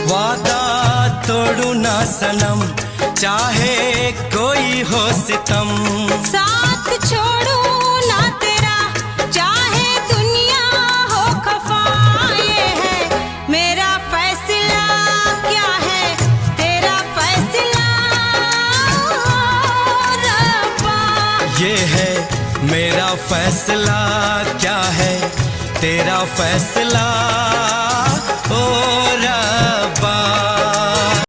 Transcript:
वादा तोड़ू ना सनम, चाहे कोई हो सितम। साथ छोड़ू ना तेरा, चाहे दुनिया हो खफा। ये है मेरा फैसला, क्या है तेरा फैसला रब्बा। ये है मेरा फैसला, क्या है तेरा फैसला ओ रब्बा।